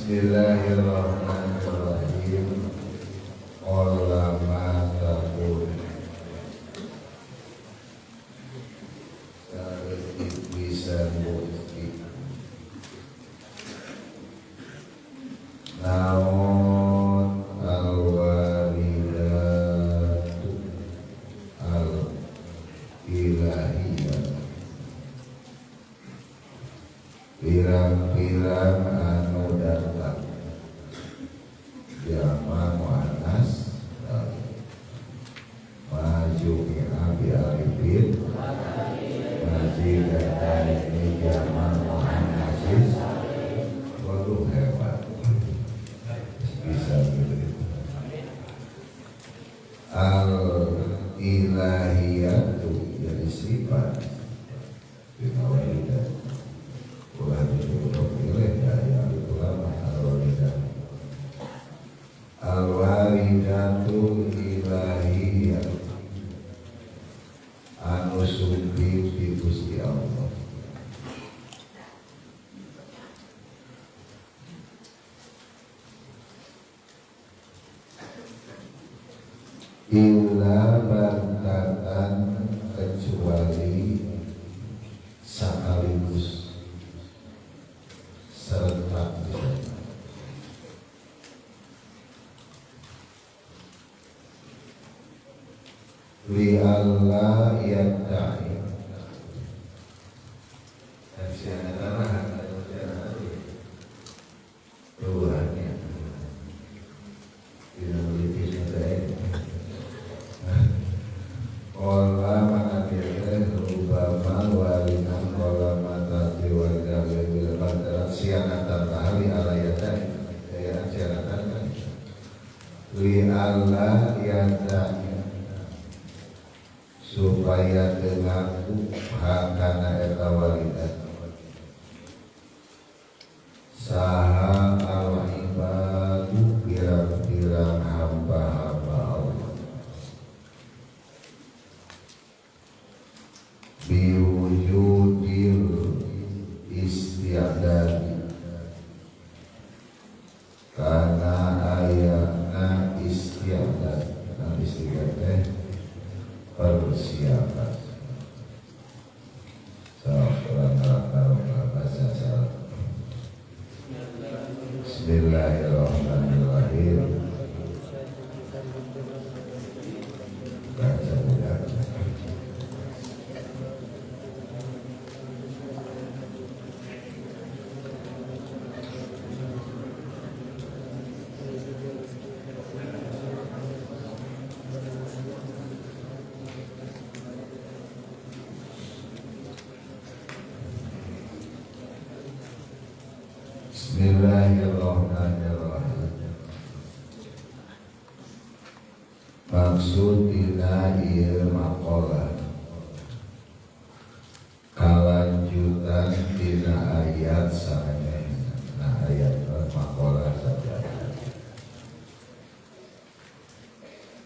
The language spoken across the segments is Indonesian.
Bismillahirrahmanirrahim. Ulama tabun saretik bisa bukti naon al-waridatu al-ilahiyah, pirang-pirang anu datang jama muannas maju abi alifin maji dan ini jama muannasis. Waduh hebat, bisa begitu. Al ilahiyatu jadi sifat binawaidah ulah ditutup pilih daya ulama al-walidah. Al-walidatu ilahiyah anu sumpi di Gusti Allah. Illa bantatan kecuali sekaligus serentak li Allah yadda'i keluarnya tidak boleh Kola manatirnya rubama walinan kola matati wajahnya bila bantaran sianatan lahali alayatan kayaan sianatan kan li Allah yadda'i supaya denganku hakana eta walidat saha al-ibadu pirang-pirang hamba-hamba Allah biwujudil isti'adadi karena ayatna isti'adad dan isti'adad persiapan. Bismillahirrahmanirrahim. Baca bulan. Bismillahirrahmanirrahim. Maksud dina ieu maqalah kalanjutan dina ayat sanes. Nah ayat maqalah saja.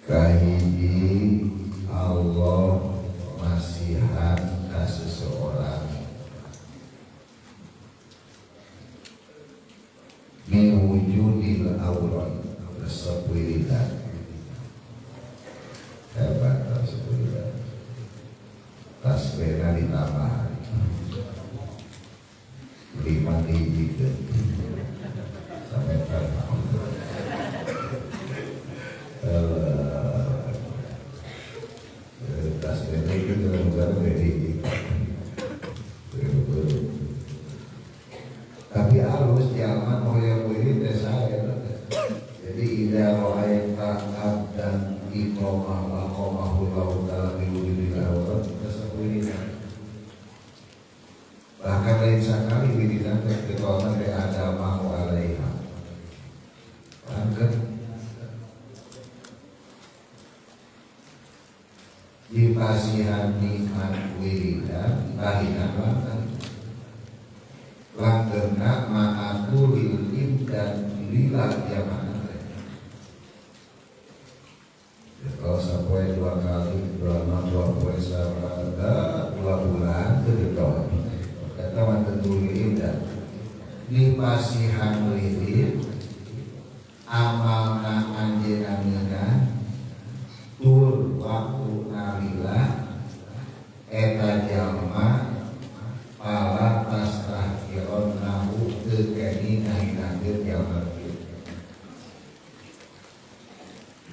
Kahiji Allah masihan ka seseorang miwujudil aurat resepwiridan hebat resepwiridan tasbena ditambah 5 digit sampai tasbena itu dalam digit tapi halus jangan oleh murid desa jadi ida rohaita dan iqamah wa qamahu lahu dalam wujudil awal kesepurinan bahkan lain sekali wiridan ketolongan ke ada mau alaiha langkah dipasihan nikmat wiridan bahinan langkah langgena ma'aku lilim dan lillah yang mana ya, kalau sampai 2 kali 2 poin sampai 2 bulan itu ditolak kata mantan lilim dan dipasihan lilit amalna anjeunna tur waktu nalila eta jalma pala tastahkiron nahu teu keni ngahinakeun jalma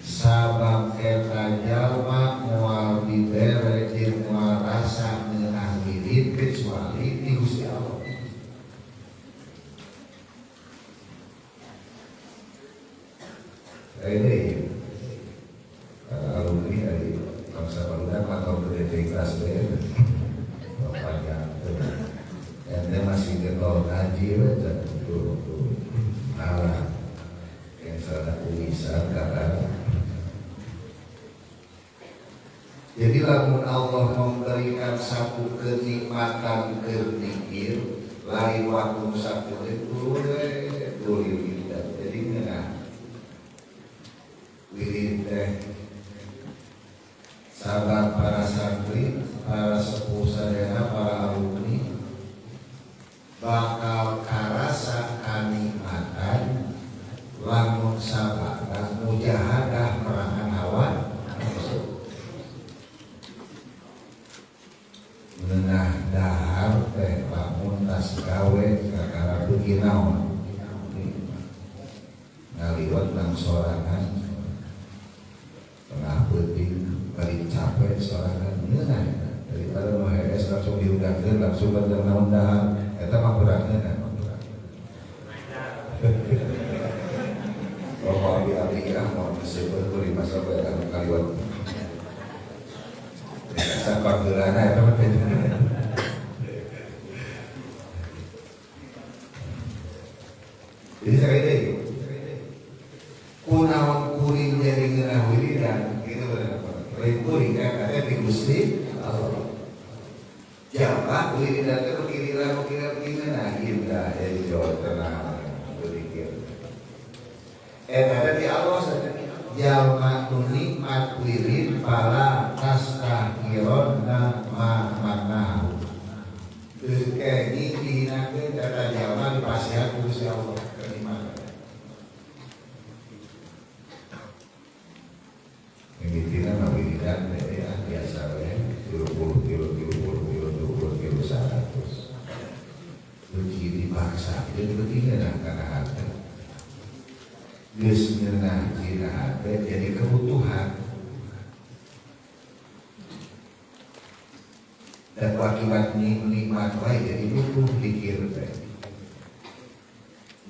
sabab eta jalma moal dibere jeung moal rasa ngeunah lilit kecuali di Gusti Allah. Ini alumni dari bangsa Barudak atau dari kelas B panjang dan dia masih getol ngaji dan itu malah yang salah tulisan kata jadi lamun Allah memberikan satu kenikmatan kenikir lain waktu satu itu jadi enggak wirid teh sahabat para santri, para sepuh sadaya, para alumni bakal karasa kanikmatan lamun sabatas mujahadah merangan hawa nafsu menah dahar teh lamun tas gawe kakara beuki naon ngaliwat nang sorangan tengah penting balik capek sorangan ngeunah daripada maheres langsung diundangkeun langsung bandar naon-naon eta mah beratna bahwa abdi mau disebut beri masa berat kaliwat sabar geulana eta mah jadi sakit kunaon kuring dari ngeunah wiridan gitu lain kuring kan ada di Gusti Allah jambak wiridan itu kira-kira gimana indah ya di Jawa Tengah berpikir ada di Allah saja jalma nikmat wirid pala tastahkiron nama manahu kayak ini dihinakeun kata jalma dipasihan Gusti Allah kenikmatan Intinya mawiridan ya biasa ya 30 kilo 100 uji dipaksa jadi begini lah karena hati geus ngeunah dina hati jadi kebutuhan dan akibat nikmat wae jadi butuh dikir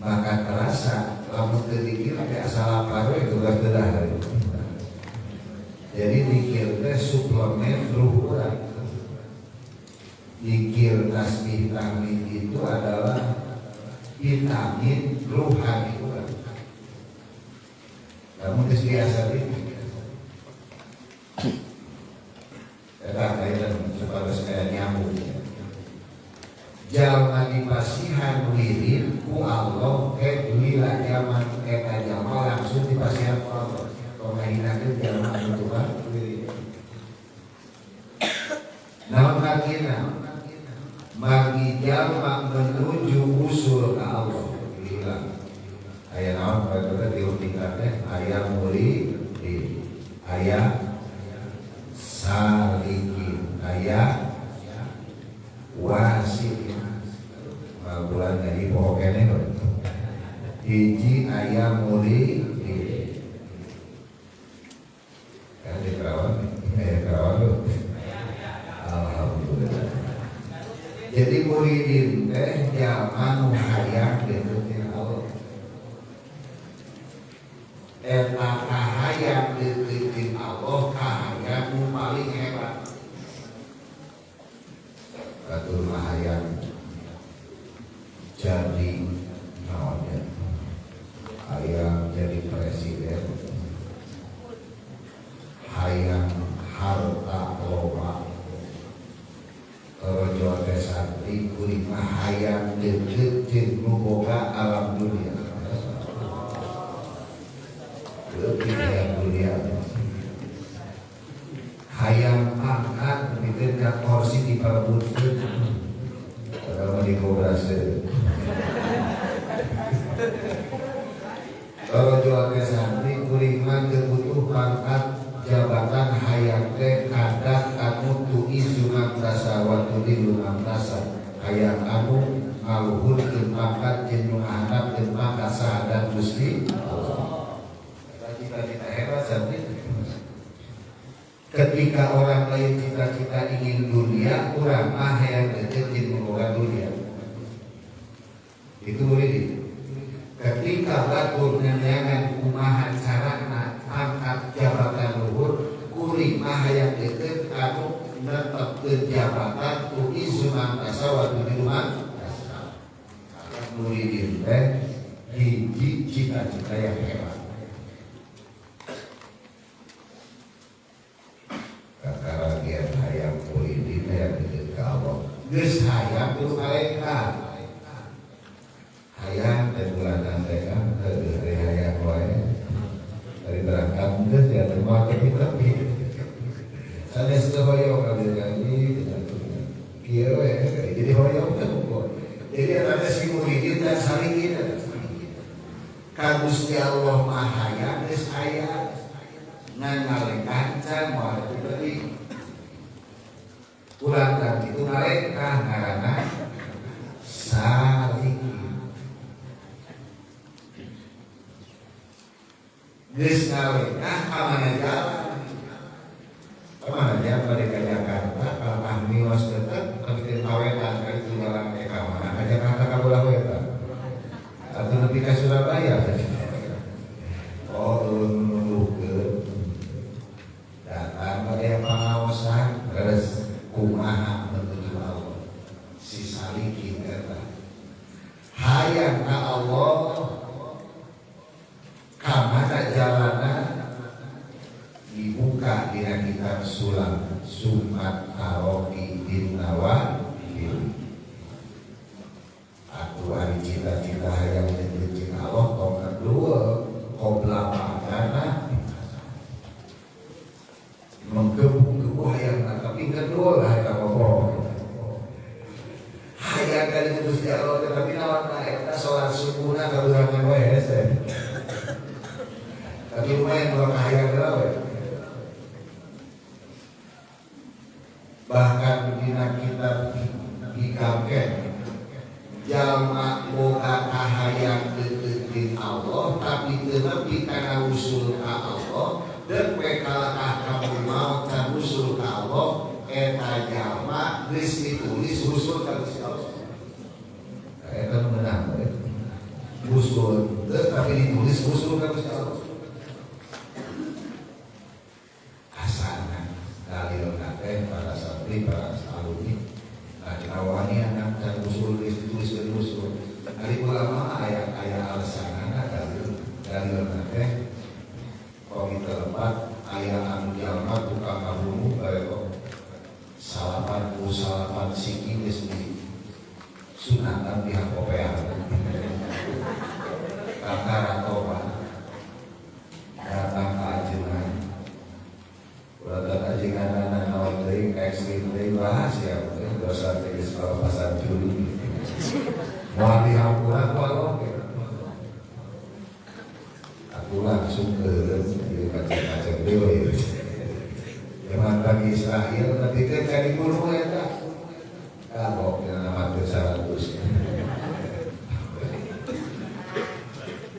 maka terasa lamun teu dikir teh asal lapar we geus dedah jadi dikir teh suplemen ruh urang. Dikir tasbih tahmid itu adalah vitamin rohani urang. Kamu geus biasa ini. Eta kaitan supados kaya nyambung. Jalma dipasihan wirid ku Allah lila jalma eta jalma langsung dipasihan ku Allah. Pemahinakeun jalma anu Tuhan naon hakina margi jalma menuju usul ka Allah hilang aya naon pada tingkat teh aya murid aya salikin aya wasil bulan dari pokoknya hiji aya murid di perawan alhamdulillah jadi muridin teh jalma nu hayang deukeut Allah eta kahayang deukeut Allah kahayang nu paling hebat katur hayang jadi naonnya hayang jadi presiden hayang harta loba rojo teh santri kuring mah hayang deukeut jeung nu boga alam dunia leuwih hayang dunia hayang pangkat dikeun kursi diparebutkeun padahal mah dikobraskeun Kalau jual ke santri kuringan kebutuh pangkat jabatan hayang teh kadang anu tu'i sunang tasa watudi lunang tasa hayang anu ngaluhur jeung pangkat jeung anak jeung pangkat sahadat Gusti Allah. Cita-cita hebat santri. Ketika orang lain cita-cita ingin dunia, urang mah hayang deukeut jeung boga dunia. Itu murid. Ketika batur nenyangan kumaha carana angkat jabatan luhur kuring mah hayang deukeut anu netepkeun jabatan tu'i sunang tasa watudi lunang tasa. Muridin teh hiji cita-cita yang hebat. Kakaragian hayang muridin hayang deukeut ka Allah. Geus hayang tu malaikat. Hayang dan bulanan mereka dari hayang wae dari berangkat geus ya terima tapi sanes teu hoyong kali kieu we jadi hoyong teh. Jadi ada si muridin dan saringin ka Gusti Allah mah hayang geus aya ngalengkan can moal diberi ulang dan itu mereka ngaranna saringin. Geus ngawengah kamana jalan. Kamana jalan balik ka Jakarta, ka Miwas tetep kebikin kawetan ka itu jalan ke kamana ka Jakarta ka bola wetan. Atau nepi ka Surabaya. Oh, nunggukeun. Datang pada pangaosan terus kumaha menuju Allah. Si salikin eta. Hayang ka Allah kamana jalanan dibuka dina kitab sulam Sumat Taroki bin Nawafil. Aku hari cita-cita hayang menjadi Allah tong kedua qobla magana menggebu-gebu hayang tapi kedua lah eta bohong. Hayang kali Gusti Allah tapi naon eta salat subuhna kalurangan wae hese. Tapi lumayan kalau kaya gawe. Bahkan dina kitab dikaken jalma boga kahayang deukeut Allah tapi teu nepi kana usul ka Allah dan pekalakah kamu mau can usul ka Allah eta jalma geus ditulis usul ka Gusti Allah. Eta menang we. Usul tapi ditulis usul ka Gusti Allah. Dalil nate para santri, para alumni, awalnya anak dan usul ditulis ke usul. Dari ulama ayat alasanana dalil nate, kau terlepas ayat anu jalma tukang kabumu bae salapan siki geus di sunatan pihak OPA. Kakara toba datang ke ajengan. Udah ajengan anak naon teuing ekstrim teuing bahas ya dosa tegas kalau pasar juli. Moal dihampuran wae. Aku langsung ke kaca-kaca dewe. Yang bagi Israel nanti kan jadi gunung eta. Kalau yang nama 100.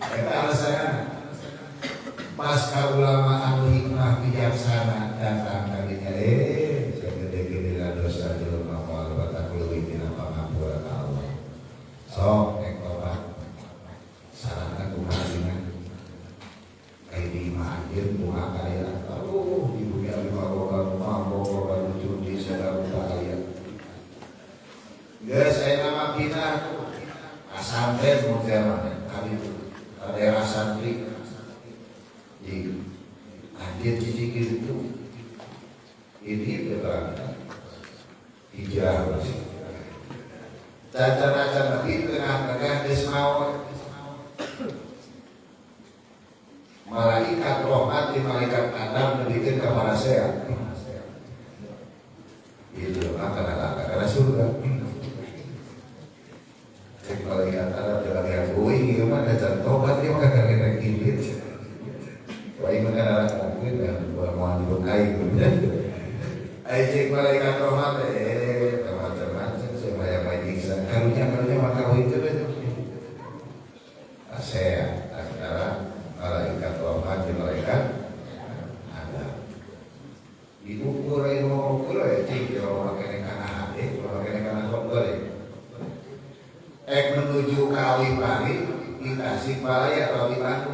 Eta alasan pasca ulama anu hikmah bijaksana datang kalinya segede-gede dosa jelema moal batak leuwih dina pangampura ka Allah. Sok nek bapak saranna kumaha dina kayak mah anjeun kumaha kaya aduh di dunia lima boga rumah boga judi segala bahaya. Geus aya nama kita asantren modern kali itu daerah santri di anjir cicikir itu ini berangkat hijrah bersih caca-caca di tengah-tengah desmawar malaikat rahmat di malaikat Adam mendikin kepada saya itu akan ada karena surga Cek malaikat Arab jalan yang uing itu mah ada tobat dia mah kagak kena kilit. Uing mah kan mungkin dan mau dibukai gitu. Ai cek malaikat rahmat macam-macam supaya baik karunya maka uing itu saya antara malaikat rahmat dan malaikat diukur ilmu ukur ya cik kalau pakai kana hati kalau pakai kana kotor menuju Kaliwari dikasih balaya Kaliwari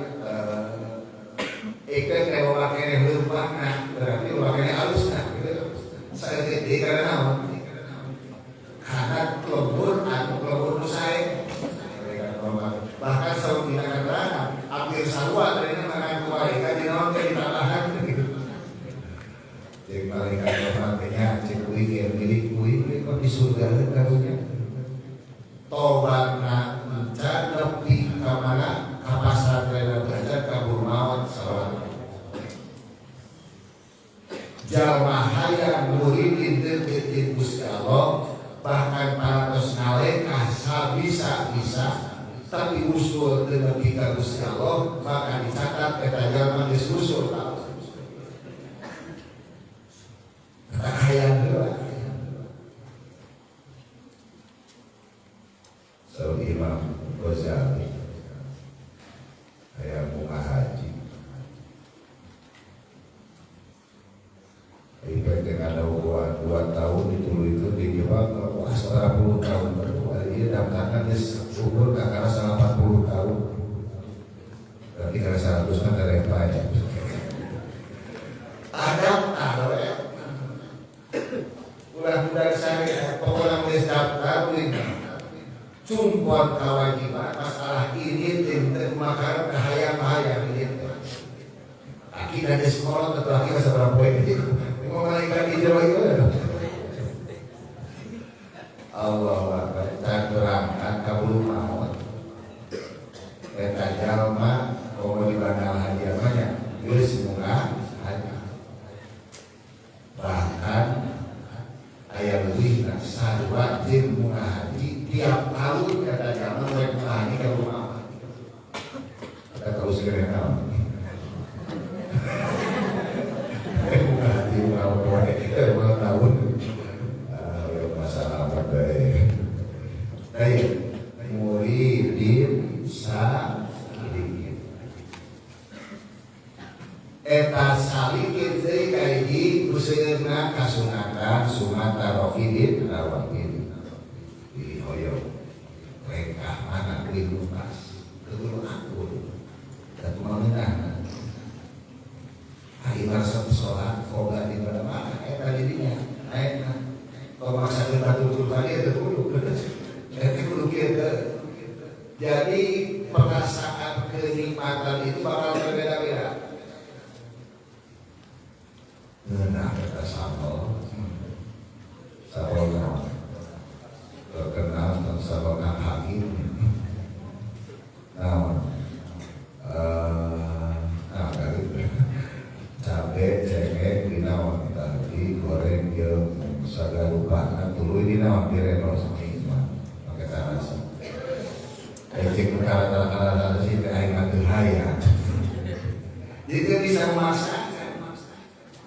ikan kalau pakai lembah nah berarti pakai halus nah saya gede karena kelebur atau kelebur musai bahkan selalu tidak berangkat hampir sarwa ternyata makan keluarga di nonton di tambahan cek malaikat rahmatnya cek kuing yang milik kuing kok di surga karunya tobat nak mencak lebih kemana kapasar rela derajat kabur maut salam jamaah hayang muridin deketin Gusti Allah bahkan para tos ngalekah sabisa-bisa tapi usul dengan kita Gusti Allah maka dicatat eta jalma geus usul hayang deui so Imam Ghazali hayang bunga haji ibarat dengan ada 2 tahun itu dijawab wah 10 tahun baru dia daftarkan di umur karena 80 tahun berarti karena 100 kan dari banyak ada ya ulah saya pokoknya mulai daftar cumpon kewajiban masalah ini tim makanan kahayang ini akhirnya di sekolah atau akhirnya seberapa poin itu mau malaikat hijau itu Allah Akbar tak berangkat kabul maut eta jalma komo di bandal hadiah banyak geus munggah haji bahkan aya leuwih na sarua jeung munggah haji tiap tahun eta jalma mulai munggah haji ka rumah kita tahu segera naon munggah haji mau tahun masalah apa deh muridin salikin eta salikin teh kaiji kuseurna kasunatan sunata rokidin rawakid di hoyo mereka mana kuih lupas kudu akun dan mengenang hari satu sholat koga di mana eta dirinya naikna kalau maksa kita tutup tadi ada dulu kita jadi perasaan kenikmatan itu bakal berbeda-beda nah kita sambal terkenal dan sambal hakim cabai cengkeh dinawan tadi goreng jeung sagarupa tuluy dinawan direno sama pakai tarasi cek perkara sih aing mah teu hayang jadi bisa masak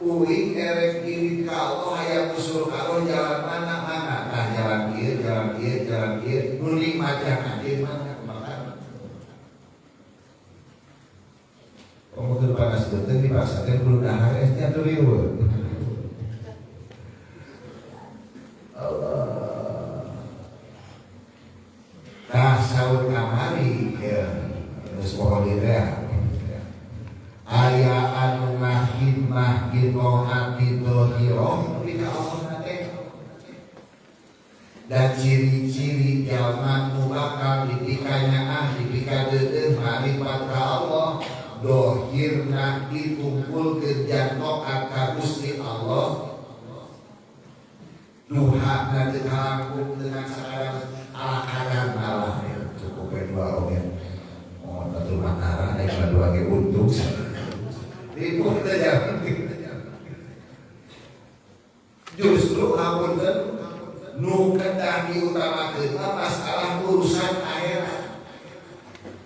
uing erek kiri kalau hayang usul kalau jalan mana nah jalan ieu nu nikmatnya ieu mah kemudian panas betul dipaksakan perlu dahar esnya tuh riweuh Allah nah saur kamari ya geus poho direa aya anu mahid rohati dohiroh di Allah nate dan ciri-ciri jalma nu bakal dipikanya dipika deudeuh marifat ka Allah dohirna ditumpul ke jantokat ka Gusti Allah duha dan terangkum dengan sekarang ala-ala Allah ya cukup kedua ogen oh tentu matara naik dua ke untuk ribut aja justru apunten nu kedah diutamakeun masalah urusan akhirat.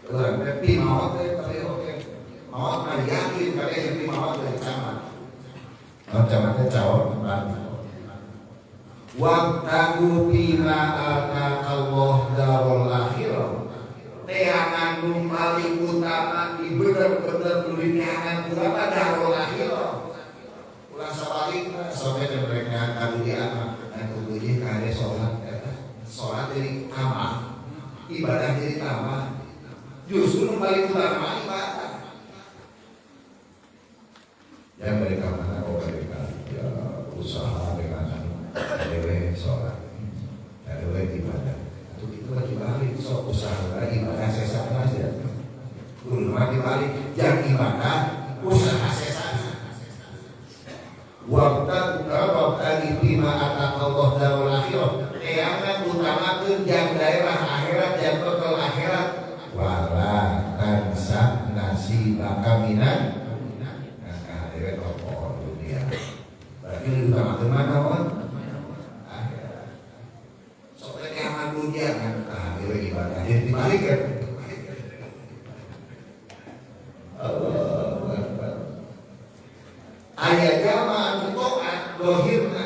Tapi maut tapi oke. Maut mah yakin kali yang maut dari camat. Camatnya cawat tempat. Wabtagu bima Allah darul akhirah. Teangan nu paling utama di bener-bener beli teangan berapa darul akhirah. Ulah sabalikna sampai mereka kali di anak dan kudunya kade sholat jadi amal, ibadah jadi amal. Justru paling utama ibadah. Yang mereka mana mereka ya usaha dengan dewe sholat, dewe ibadah. Itu lagi balik sok usaha ibadah sesat aja. Ulama dibalik yang ibadah usaha sesat. Wabtagi bima Allah darul akhirah. Yang utamakeun yang daerah akhirat yang bekal akhirat. Wala tansa nasibaka minan. Nah, dewe pokok dunia. Berarti utamakeun mana wan? Akhirat. Soalnya yang dunia kan dewe ibadah jadi dibalik kan. Ayat jamaah to'at dohirna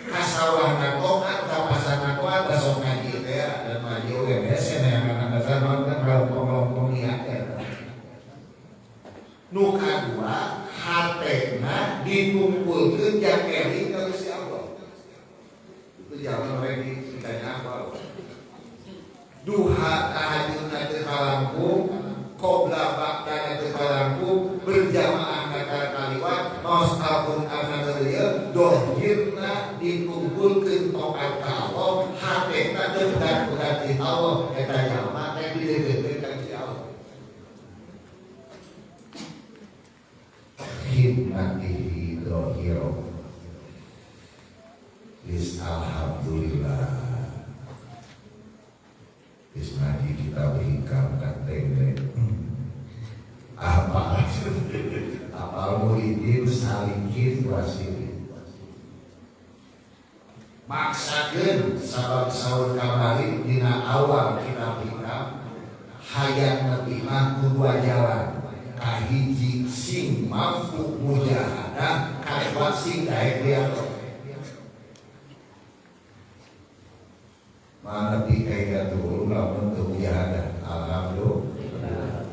kasawahna to'at kapasana to'at dasok ngaji ya dan ngaji UMS yang anak-anak nonton kelompok-kelompok niat ya. Nu kadua hatena dikumpulkeun yang eling ka Gusti Allah. Itu jalan mereka ditanya apa? Duha tahajudna teu kalangkung, qobla ba'dana teu kalangkung, berjamaah kata kaliwat maos alpun anadeureun dohirna dikumpulkeun to'at ka Allah, hatena teu budak-budak di Allah eta jalma teh dideukeukeun ka Gusti Allah. Khidmatihi dohiro is alhamdulillah is ngaji kita berhikam kateng apa muridin salikin wasirin maksakeun sabab saur kamari dina awal kita berhikam hayat nepi mah dua jalan kahiji sing mampu mujahadah kadua sing daek riato mana dikaya dulu lamun teu mujahadah alhamdulillah.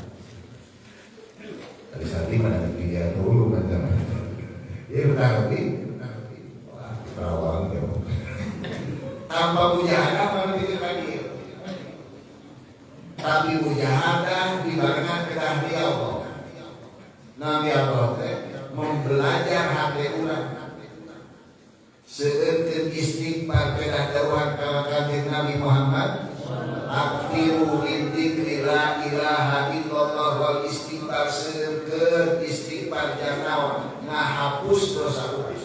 Tadi santri mana dia dulu macam ya benar tapi rawang ya tanpa mujahadah mana pikir lagi tapi mujahadah dibarengan kedah dia Allah. Nabi Allah membelajar hati urang seueun istighfar kedah dawuhan ka kanjeng Nabi Muhammad akhiru dzikri la ilaha illallah wal istighfar seueun istighfar jangan ngahapus dosa urang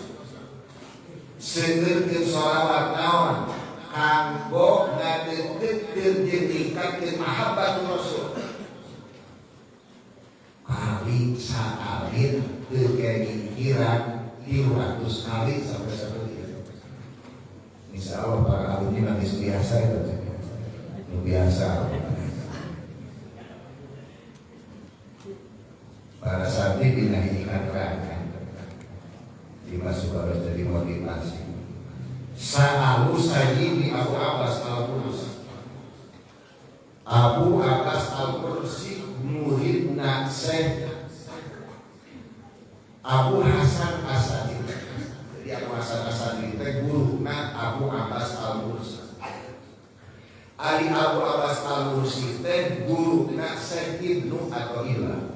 seueun sholawat naon kanggo ngadeukeun jeung ningkatkeun mahabbatul rasul kali saalir terkait kirang 300 kali sampai 1 kilo. Insya Allah para alumni manis biasa itu biasa. Para santri dinahikan terang dimasuk harus jadi motivasi. Sa'alu sayyidi Abu Abbas al-Qursi. Abu Abbas al-Qursi muridna Syekh Abu Hasan Asadi. Jadi Abu Hasan Asadi itu guruna Abu Abbas al-Qursi. Ari Abu Abbas al-Qursi itu guruna Syekh Ibnu Athaillah.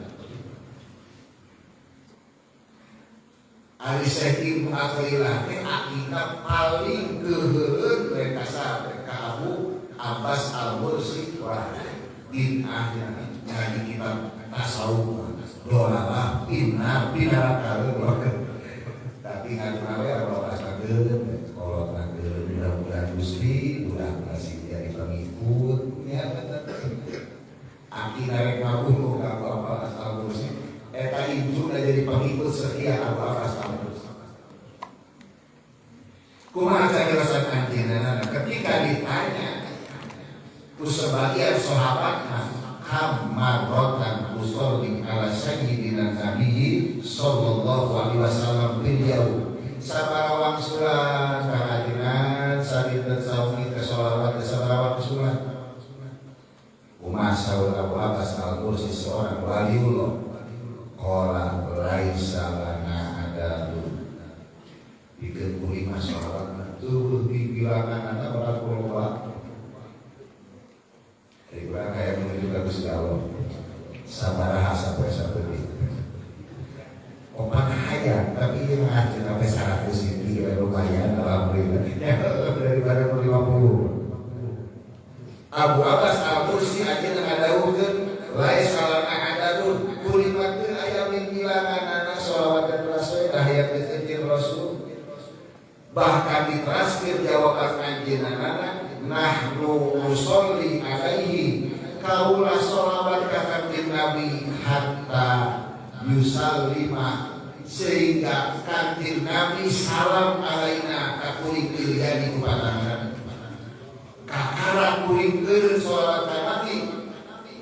Ari Syekh Ibnu Athaillah teh akidah paling keuheueun mereka sampai ka Abu Abbas al-Qursi wah din ahli ngaji kitab tasawuf dolalah pindah kalau tapi ngaji nawe kalau pasakeun kolot nakeun mudah-mudahan Gusti udah masih jadi pengikut ya bener aki narek ngabuh ka Abu Abbas al-Qursi eta ibu udah jadi pengikut setia Abu Abbas al-Qursi kumaha cara jelasan anjeunna ketika ditanya sebagian sahabat marrotan usolli ala sayyidina nabiyyi sallallahu alaihi wasallam beliau sabarawang surat kahadiran sabit saumi kesolawat kesolawat surat Umasaul Abu Abbas al-Qursi seorang waliullah qala laisa lana adalun dikepuri masyarakat tuh dibilangan ada orang keluar dibilang kayak menuju ke Gusti Allah sabaraha sampai opan hayat tapi ini ngaji sampai 100 ini lumayan alhamdulillah daripada 50 Abu Abbas al-Qursi aja ngadawukeun laisa lana adalun kulimatkeun aya bilangan anak sholawat dan rasul tahiyat kejenjing rasul bahkan ditranskir jawaban anjeunna nahnu nusolli alaihi kaula sholawat ka kanjeng Nabi hatta yusallima sehingga kanjeng Nabi salam alaina ka kuring ilyani kupatangan kakara kuring keur sholawat ka Nabi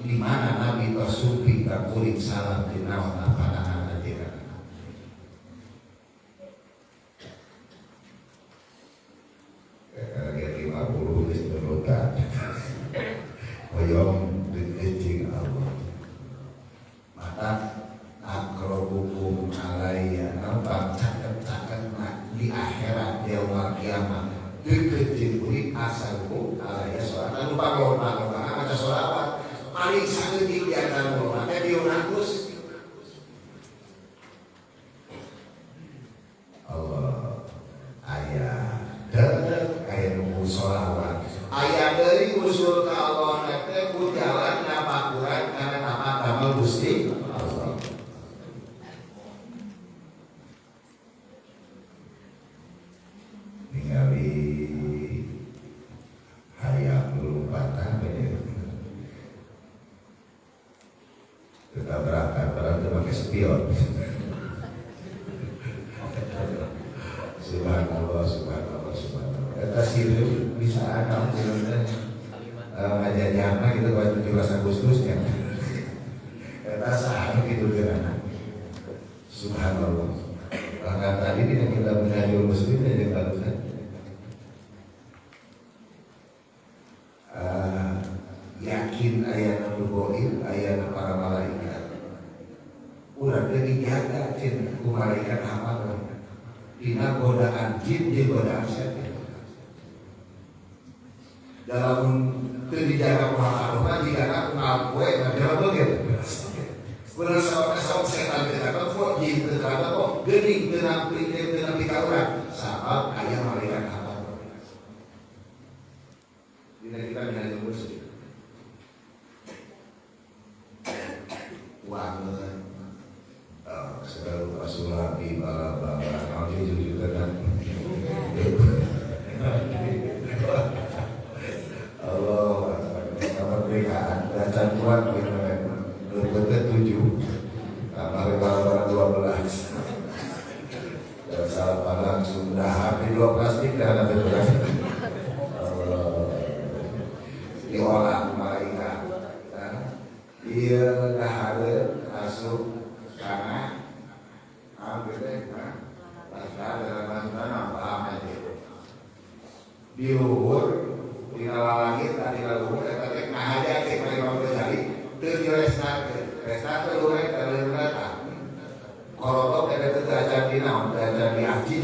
di mana Nabi tersumpi ka kuring salam di naon pandangan ajeuna kayak 50 geus berutan hoyong dikencing Allah mata akrobukum alaiya nampak caket-caket di akhirat yaumul kiamat dikencing kuring asalku alaiya sholat lupa kalau baca sholawat paling saeutik di antara ulama teh diurakus Allah aya aya nu sholawat aya deui usul ka Allah teh ku jalan napakuran kana tamat damel Gusti Allah ningali hayang lumpatan kita berangkat berarti pakai spion subhanallah kita siru bisa ada ngajajarna gitu buat 17 Agustusnya kita sahanu gitu dengan subhanallah bahkan tadi kita mengajar muslim yang barusan yakin ayat nubuin ayat para malaikat urang lagi jaga cin ku malaikat amal dina godaan jin jeung godaan setan dalam dijaga pemahaman jika aku ngapoe dalam bagian benar sama setan kita kok jin kita kok geuning dengan pika urang sabab aya malaikat amal dina kita mengajar muslim wangen selalu asulabi bala-bala kami juga kan Allah kemerdekaan dan cantuan betul-betul 7 kamar bala-bala 12 dan salah palang sudah hampir 2 plastik dan ada diolah malaikat dia dah ada masuk karena hampir dalam apa di luhur di langit tadi luhur tadi nah aja cek mereka berjari terjadi luhur terjadi mereka kalau ada terjadi di naon terjadi aji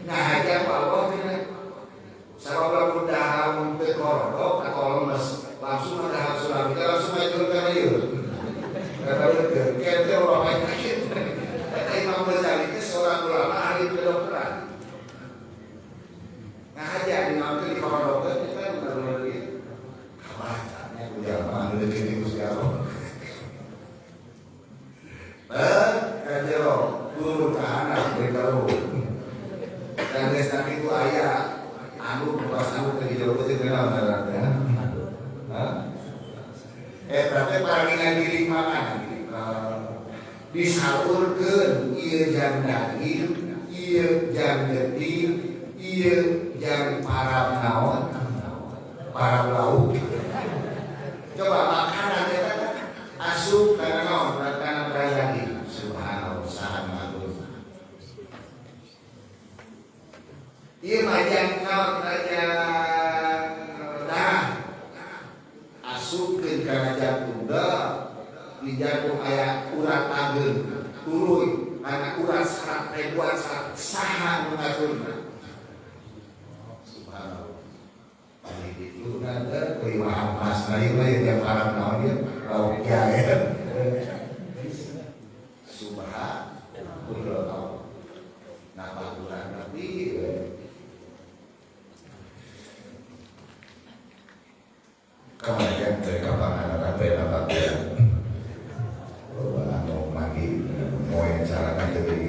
nah aja Allah ini sabab mudah untuk korodok atau lemes langsung ada sulam kita langsung majul karena itu kata betul kita orang penyakit kata Imam Ghazali itu seorang ulama ahli kedokteran nah aja di nanti di kamar dokter kita benar-benar gitu bacanya ulama ahli kedokteran Gusti Allah kajero turun ke anak beritahu dan nanti itu ayah anu pas anu ke jauh itu kenal berarti palingan diri mana disalurkeun ieu jam daging ieu jam getih ieu jam parab naon parab lauk. Coba makanan ya kan asup karena naon karena berlagi. Subhanallah sangat bagus. Ieu mah yang naon aja asupkeun kana jantung di jantung aya urat ageun turun kana urat sarat ribuan sarat saha mengaturna. Subhanallah. Balik itu nanti kelimahan mas lain yang parang naon dia lauk ya. Subhanallah. Napa urat tapi kemarin mereka panganan apa yang nampak anu magi mau yang caranya jadi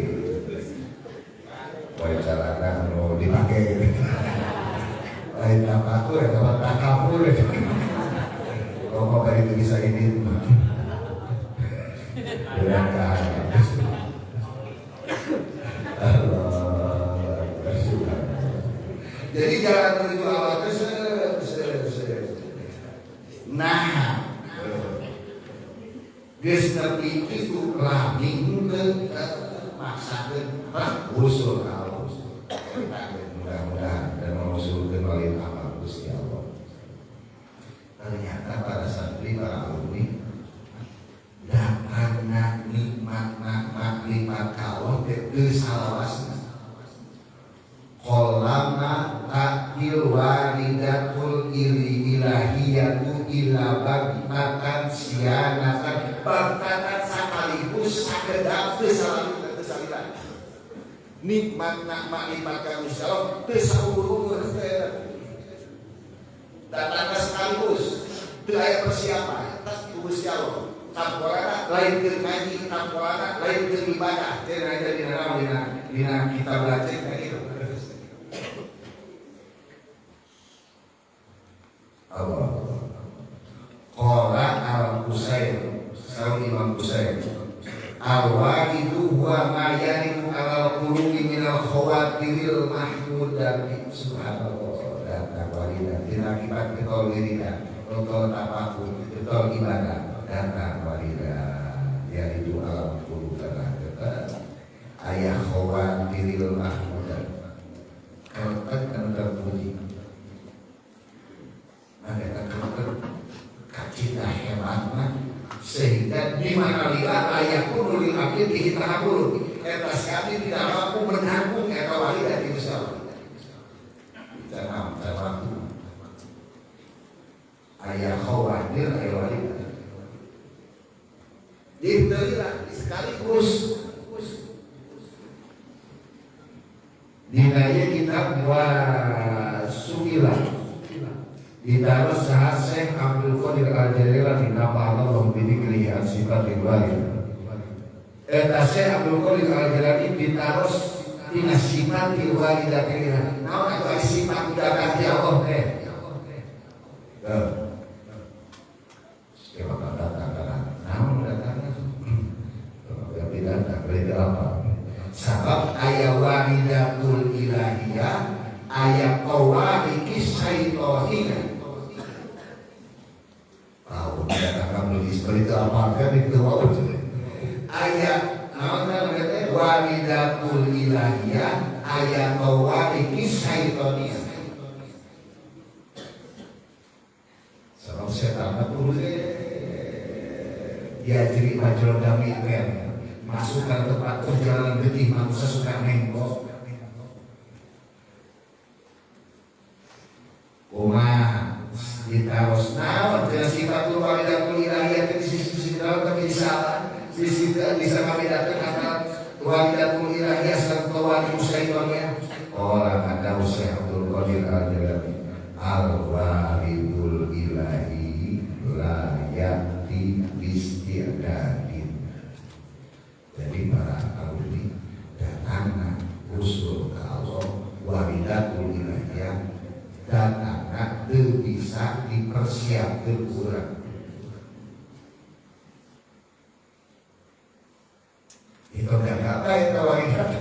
mau yang caranya anu dipakai lain nama aku ya dapat takamu kalau mau dari itu bisa ini berangkat jadi jalan menuju Allah itu nah, geus nepi itu lami maksakeun usul Allah. Mudah-mudahan dan mengusulkeun wali amal Gusti Allah. Ternyata para santri para alumni dapatna nikmat Allah teu salawasna. Qolama takil walidatul ilahiyatu ila bagtatan sianatan bagtatan sakaligus sakedap teu salila nikmat kami insyaallah teu saumur-umur teh datang sekaligus teu aya persiapan tas Gusti Allah tamporana lain keur ngaji tamporana lain keur ibadah teh ada dina kita belajar kayak gitu. Allah. Qala al-Qusair, sawi Imam Qusair. Al-walidu huwa ma yanimu alal qulubi minal khawatiril mahmudati. Subhanallah. Dan walidah tinakibat ketol wirida, ketol tapakur, ketol ibadah. Dan walidah yanidu alal qulubi ayah khawatiril mahmudati. Kertek dan terpuji. Ada kacita hebatna sehingga di mana lila ayah pun nuli akhir dihitah puluh eta sekali tidak mampu menanggung eta walidah di Gusti jangan mampu ayah khawatir ayah walidah diberilah sekaligus dinaya kitab wasuilah ditaruh sahat Syekh Abdul Qadir Al-Jalilani nama Allah bidikri an-sifatil walid. Eta Syekh Abdul Qadir Al-Jalilani ditaruh tina sifatil walidatil. Naon atuh sifat budak ti Allah teh? Siapa datang naon datang? Ya tidak berarti apa? Sabab aya walidatul ilahiyah aya qawariki syaitohina. Tahu dia akan menulis berita apa kan itu wau. Ayat namanya walidatul ilahiyah ayat qawariki syaitohina. Sebab setan itu dia jadi majul dami kan masuk ke tempat perjalanan getih manusia suka nengok. Umah ditaros naon dengan sifatul walidatul ilahiyah di sisi tapi salah di sisi bisa kami datang kata walidatul ilahiyah serta wali syaitonnya orang ada Syekh Abdul Qadir Al-Jalilani al-walidul ilahi la yati bisti'dadin. Jadi para alumni datangna usul ke Allah walidatul ilahiyah dan anak itu bisa dipersiapkan kurang. Itu kata itu walidah.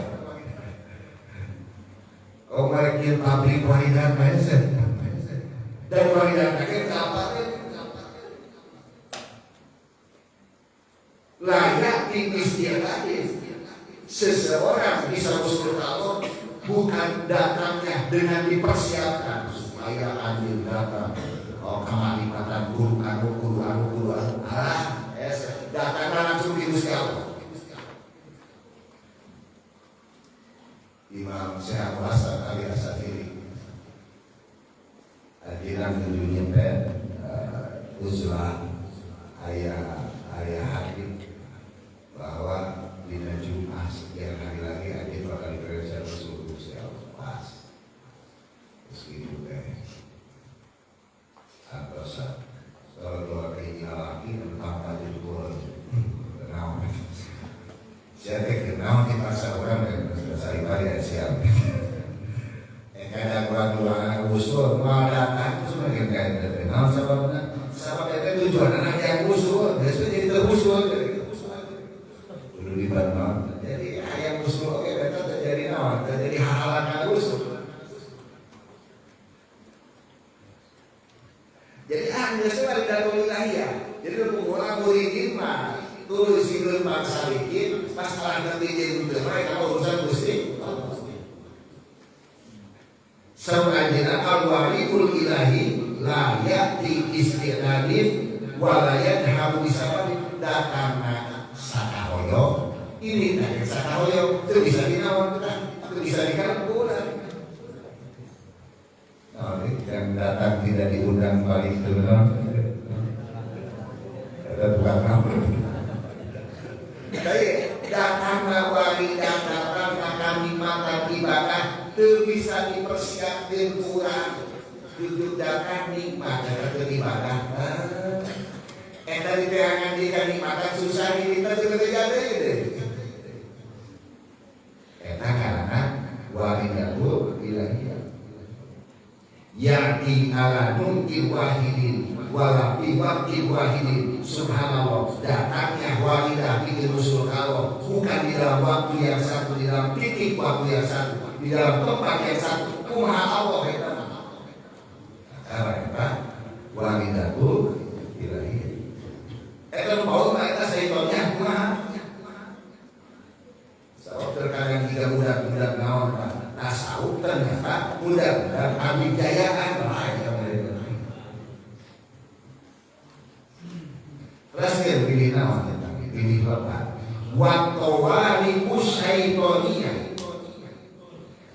Oh mereka pabrik walidah mindset. Dan walidah kaget apa? Layak diistiadatkan. Seseorang bisa usul Allah bukan datangnya dengan dipersiapkan supaya anjing datang. Oh, kemalimatan guru anu. Datanglah langsung di Gusti Allah. Imam Syekh Hasan Ali Asy-Syadzili adilan tunjunya teh uzlah ayah hadis bahwa dina Jumat sekian hari lagi ada bakal diperiksa Rasul Gusti Allah pas meskipun teh atau kalau dua kayaknya lagi tentang tadi dua kenal saya kenal di masa orang dan sehari hari siap kadang dua usul mau datang terus mereka kayak kenal sama itu tujuan anak yang usul biasanya jadi terusul dulu di Bandung jadi ayam usul oke mereka terjadi nawan terjadi hal-hal usul. Jadi biasanya ada dalam wilayah. Jadi pengguna muridin mah tulis sinul bangsa bikin masalah nanti jadi mereka urusan Gusti. Sebenarnya al-waliul ilahi la ya'ti istiqlalin wa la yadhabu bisabab datangna sakahoyo. Ini tadi sakahoyo itu bisa dinawan itu bisa dikalkulan. Yang datang tidak diundang paling benar ada bukan kamu. Jadi datanglah walidah datanglah kami makan ibadah itu bisa dipersiapkan kurang duduk datang nikmat atau ibadah. Dari terangan di nikmatan susah kita juga terjadi deh. Karena walidahu ilahiyah ya'ti ala mungkin wahidin wala biwakti wahidin subhanallah datangnya walidah itu Rasul Allah bukan di dalam waktu yang satu di dalam titik waktu yang satu di dalam tempat yang satu kumaha Allah karena walidahu ilahiyah itu mau mereka seitonnya kumaha sebab terkadang jika budak-budak naon tasawuf ternyata mudah-mudahan abidayaan lain mereka. Terus dia pilih nama pilih apa? Watawali usaitoniyah.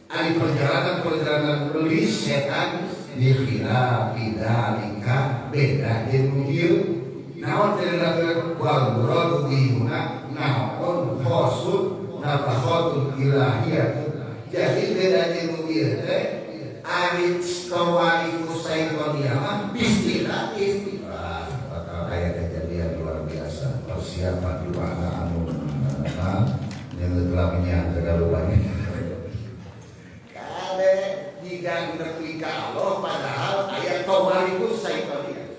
Ada perjalanan beli setan di khilafi dalika beda ilmu naon terdapat wal muradu bihuna naon khosul nafakhatul ilahiyah. Jadi beda ilmu dia teh arit tawari musaitoniyah bismillah bakal kayak kejadian luar biasa persiapan di mana anu yang gelapnya terlalu banyak kade digang nepi ka Allah padahal ayat tawari musaitoniyah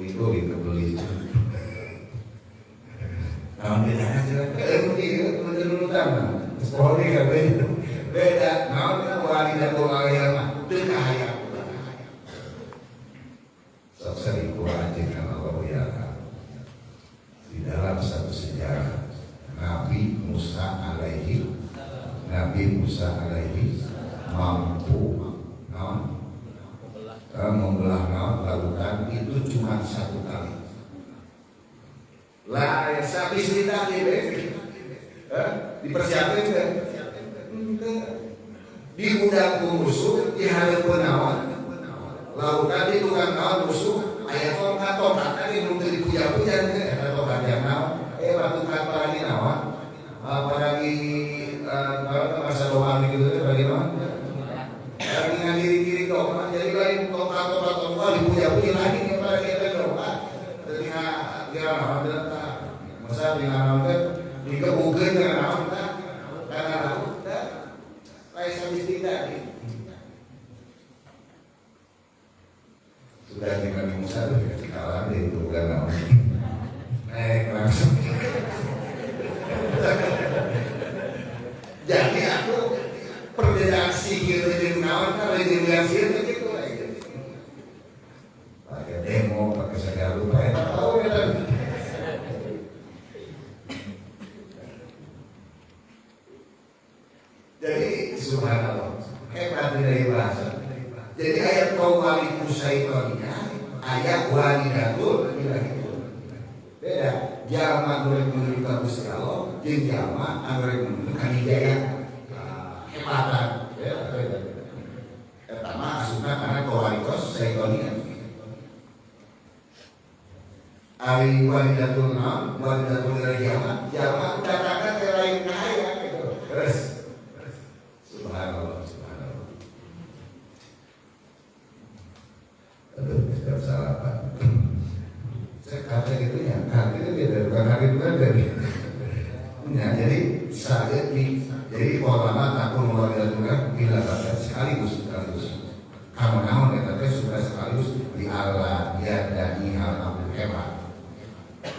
itu dibeli namun bedanya jelas ilmu utama sekolah dia beda namun walidah ayam teu kahayang sok sering anjingkan Allah ya di dalam satu sejarah Nabi Musa alaihi mampu membelah lautan itu cuma satu kali lah habis ditadi dipersiapkan kan diundang ke musuh diharapkan nawan lautan di tukang nawan musuh ayat tongkat tadi belum dipuja-puja ada tongkat yang nawan waktu kapal lagi nawan apalagi masa doang gitu bagaimana lagi ngandiri-diri tongkat jadi lain tongkat dipuja-puja lagi kepada kita tongkat dia nawan masa dengan nawan dikebukin dengan nawan karena nawan lain habis tidak sudah dengan Musa itu kalah deh itu bukan nawan langsung jadi aku perbedaan sihir dengan naon kan dengan sihir begitu aja. Pakai demo, pakai segala rupa, tak tahu ya kan. Jadi subhanallah, hebat dari bahasa. Jadi ayat kaum wali kusaitonnya, ayat walidatul itu beda. Jama goreng menuju ke Gusti Allah, jeung jama goreng menuju ka hidayah. Hematan, ya, beda. Pertama asupna karena kawalikos saitonia. Ari walidatul naam, walidatul jama, jama datangkan ke lain kaya gitu. Terus subhanallah. Aduh, setiap sarapan. Saya kata gitu ya, hari itu beda, bukan hari itu kan dari. Ya, jadi saya jadi ulama takut mewalidatkan bila kata sekaligus. Kamu naon ya, tapi sudah sekaligus di Allah dia dan hal abu hebat.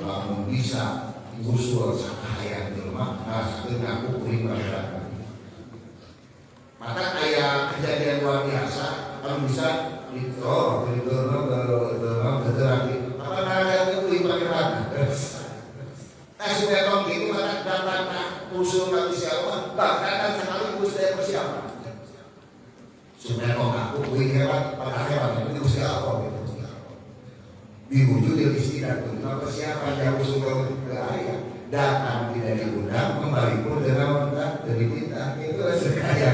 Lalu bisa usul sahaya di rumah, rasakan aku beri pada. Maka kayak kejadian luar biasa, kalau bisa itu lagi apa namanya itu ibadah rata. Supaya kamu gitu maka datang usul kami siapa bahkan sekaligus dari persiapan. Supaya kamu aku hebat pada hebat itu siapa gitu. Diwujud di istilah untuk persiapan yang usul ke ayah datang tidak diundang kembali pun dengan mentah dari kita itu sekaya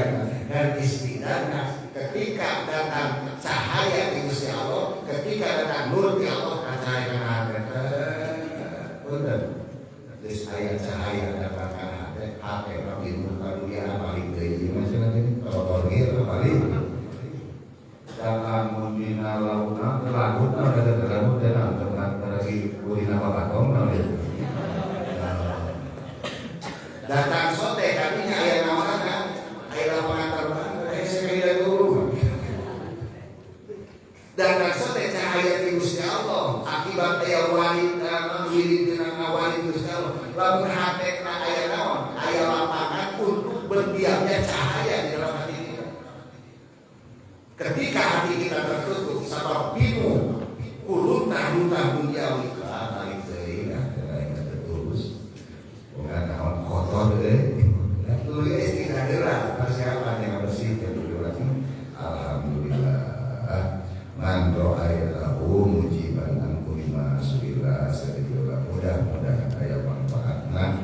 dan istilahnya ketika datang cahaya di Gusti Allah, ketika datang nur di Allah, cahaya ada. Benar. Terus ayat cahaya datangkan HP Nabi Muhammad dunia paling tinggi macam ini. Kalau orgil paling. Datang membina launa, laut ada laut dan dengan lagi kulina bakatong nanti. Datang sote kami ayat namanya ayat lapangan terbang. Dan maksudnya cahaya di Gusti Allah akibat ayat wali wirid dengan awali Gusti Allah lalu hatekna ayat naon ayat lapangan untuk berdiamnya cahaya di dalam hati kita. Ketika hati kita tertutup sabab bingung kulun tahun duniawi balik deui kita tertulus bukan naon kotor deui tulis tidak ada persiapan yang bersih kedua lagi. Alhamdulillah man doa lahu mujiban an kulli ma suila sadaqallah. Mudah-mudahan aya manfaatna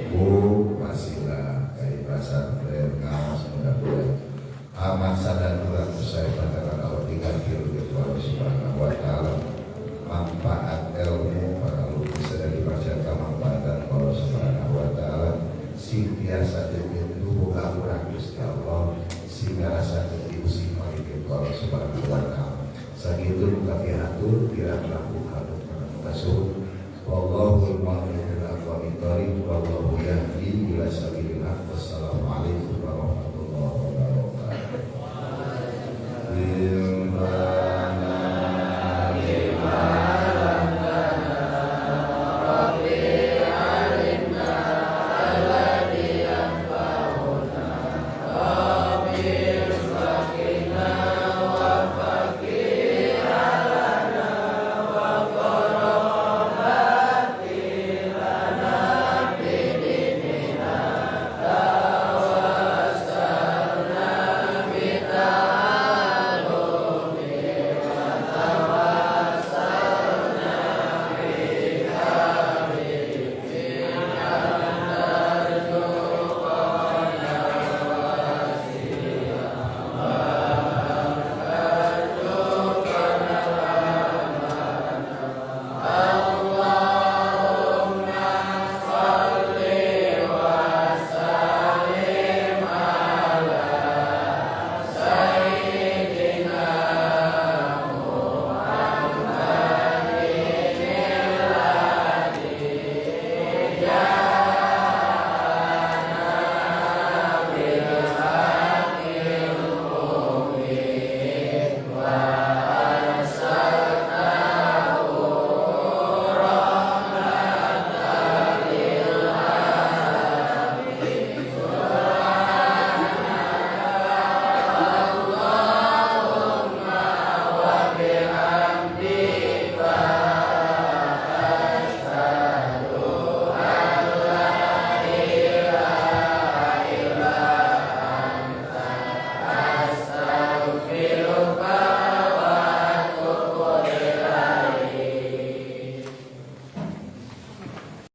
bu wasilah kai bahasa ngaos mudah-mudahan amal sadar ulah usai pada Allah diganti oleh Allah Subhanahu wa taala. Manfaat ilmu para lukis dari baca manfaat Allah Subhanahu wa taala sing biasa jadi buka urang Gusti Allah sing rasa diusi mari Allah Subhanahu wa taala. Sagitu kafiatul tidak melakukan masuk. Wallahul muwaffiq ila aqwamit thoriq wallahu yahdi ila sabilillah. Wassalamu